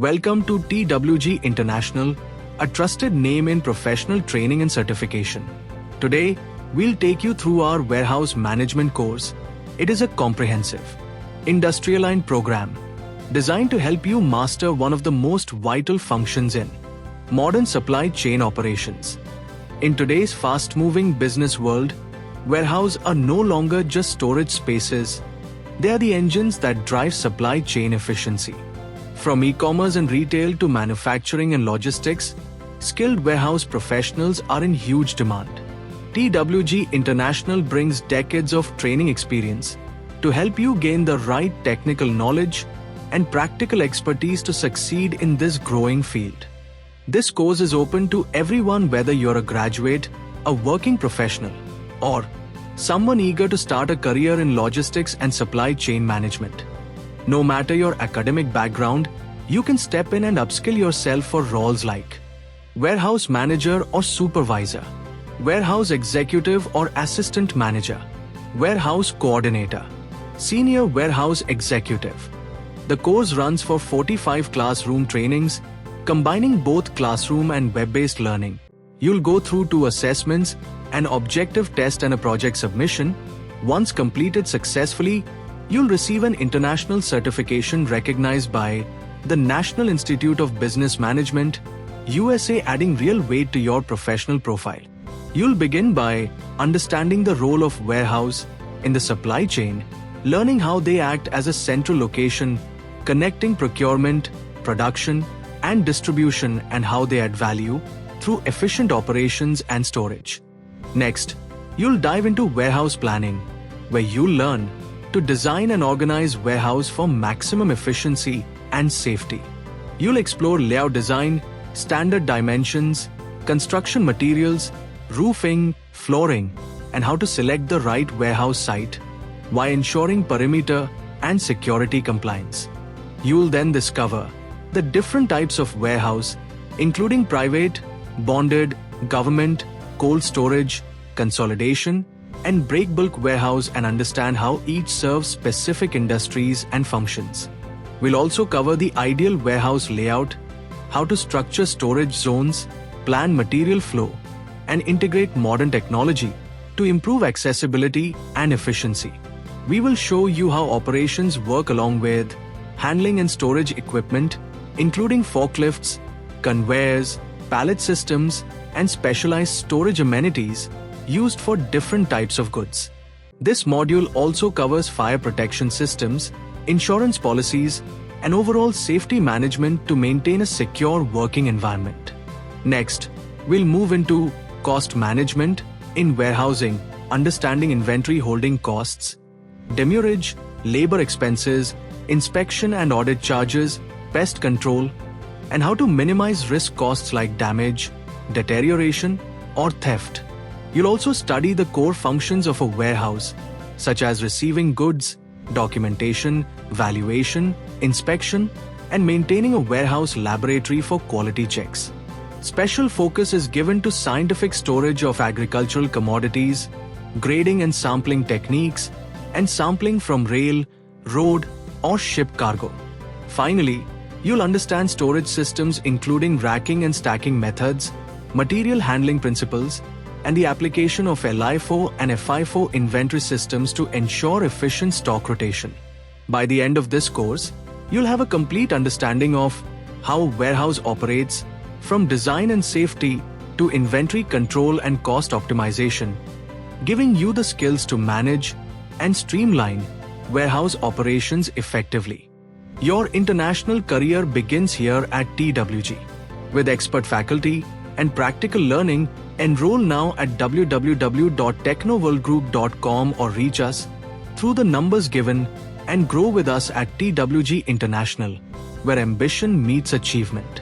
Welcome to TWG International, a trusted name in professional training and certification. Today, we'll take you through our warehouse management course. It is a comprehensive, industry-aligned program designed to help you master one of the most vital functions in modern supply chain operations. In today's fast-moving business world, warehouses are no longer just storage spaces. They are the engines that drive supply chain efficiency. From e-commerce and retail to manufacturing and logistics, skilled warehouse professionals are in huge demand. TWG International brings decades of training experience to help you gain the right technical knowledge and practical expertise to succeed in this growing field. This course is open to everyone, whether you're a graduate, a working professional, or someone eager to start a career in logistics and supply chain management. No matter your academic background, you can step in and upskill yourself for roles like warehouse manager or supervisor, warehouse executive or assistant manager, warehouse coordinator, senior warehouse executive. The course runs for 45 classroom trainings, combining both classroom and web-based learning. You'll go through 2 assessments, an objective test and a project submission. Once completed successfully, you'll receive an international certification recognized by the National Institute of Business Management, USA, adding real weight to your professional profile. You'll begin by understanding the role of warehouse in the supply chain, learning how they act as a central location, connecting procurement, production, and distribution, and how they add value through efficient operations and storage. Next, you'll dive into warehouse planning, where you'll learn to design and organize warehouse for maximum efficiency and safety. You'll explore layout design, standard dimensions, construction materials, roofing, flooring, and how to select the right warehouse site while ensuring perimeter and security compliance. You'll then discover the different types of warehouse, including private, bonded, government, cold storage, consolidation, and break bulk warehouse, and understand how each serves specific industries and functions. We'll also cover the ideal warehouse layout, how to structure storage zones, plan material flow, and integrate modern technology to improve accessibility and efficiency. We will show you how operations work along with handling and storage equipment, including forklifts, conveyors, pallet systems, and specialized storage amenities used for different types of goods. This module also covers fire protection systems, insurance policies, and overall safety management to maintain a secure working environment. Next, we'll move into cost management in warehousing, understanding inventory holding costs, demurrage, labor expenses, inspection and audit charges, pest control, and how to minimize risk costs like damage, deterioration, or theft. You'll also study the core functions of a warehouse, such as receiving goods, documentation, valuation, inspection, and maintaining a warehouse laboratory for quality checks. Special focus is given to scientific storage of agricultural commodities, grading and sampling techniques, and sampling from rail, road, or ship cargo. Finally, you'll understand storage systems, including racking and stacking methods, material handling principles, and the application of LIFO and FIFO inventory systems to ensure efficient stock rotation. By the end of this course, you'll have a complete understanding of how a warehouse operates, from design and safety to inventory control and cost optimization, giving you the skills to manage and streamline warehouse operations effectively. Your international career begins here at TWG. With expert faculty and practical learning, enroll now at www.technoworldgroup.com or reach us through the numbers given and grow with us at TWG International, where ambition meets achievement.